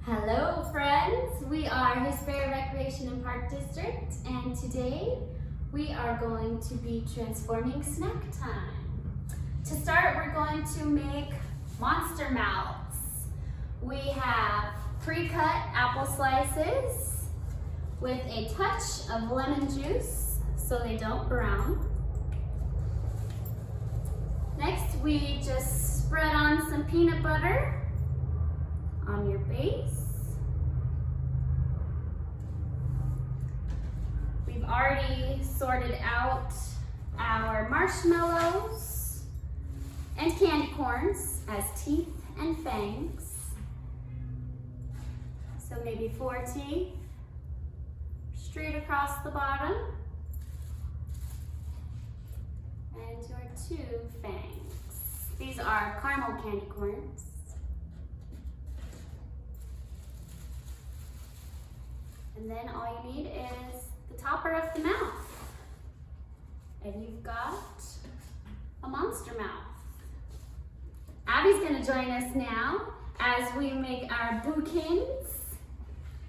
Hello friends, we are Hesperia Recreation and Park District, and today we are going to be transforming snack time. To start, we're going to make monster mouths. We have pre-cut apple slices with a touch of lemon juice so they don't brown. Next, we just spread on some peanut butter on your base. We've already sorted out our marshmallows and candy corns as teeth and fangs. So maybe 4 teeth straight across the bottom and your 2 fangs. These are caramel candy corns. And then all you need is the topper of the mouth. And you've got a monster mouth. Abby's gonna join us now as we make our bookends.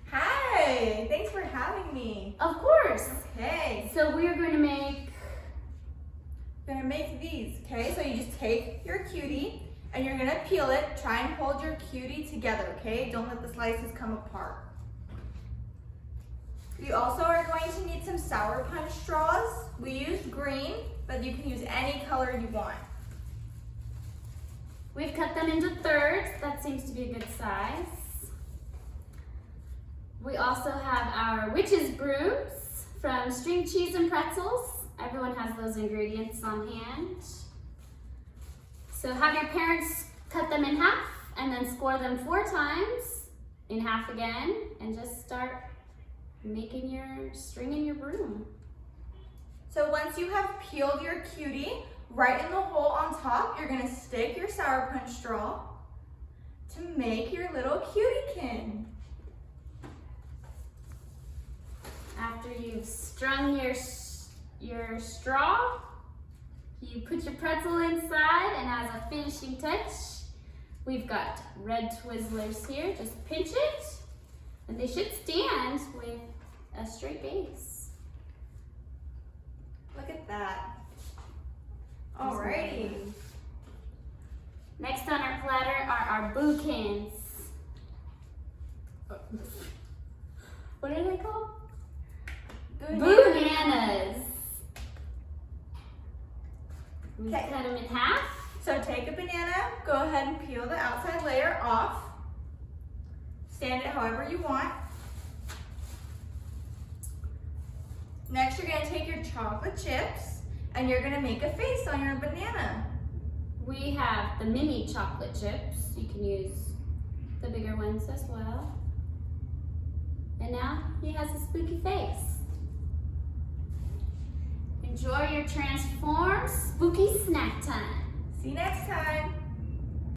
Hi, thanks for having me. Of course. Okay. So we're going to make these, okay? So you just take your cutie and you're gonna peel it. Try and hold your cutie together, okay? Don't let the slices come apart. You also are going to need some Sour Punch straws. We used green, but you can use any color you want. We've cut them into thirds. That seems to be a good size. We also have our witch's brooms from string cheese and pretzels. Everyone has those ingredients on hand. So have your parents cut them in half and then score them 4 times in half again and just start making your string in your broom. So once you have peeled your cutie, right in the hole on top, you're gonna stick your Sour Punch straw to make your little cutiekin. After you've strung your straw, you put your pretzel inside, and as a finishing touch, we've got red Twizzlers here. Just pinch it, and they should stand with a straight base. Look at that. Alrighty. Next on our platter are our bookends. What are they called? Bananas. We cut them in half. So take a banana, go ahead and peel the outside layer off. Stand it however you want. Next, you're gonna take your chocolate chips and you're gonna make a face on your banana. We have the mini chocolate chips. You can use the bigger ones as well. And now he has a spooky face. Enjoy your transformed spooky snack time. See you next time.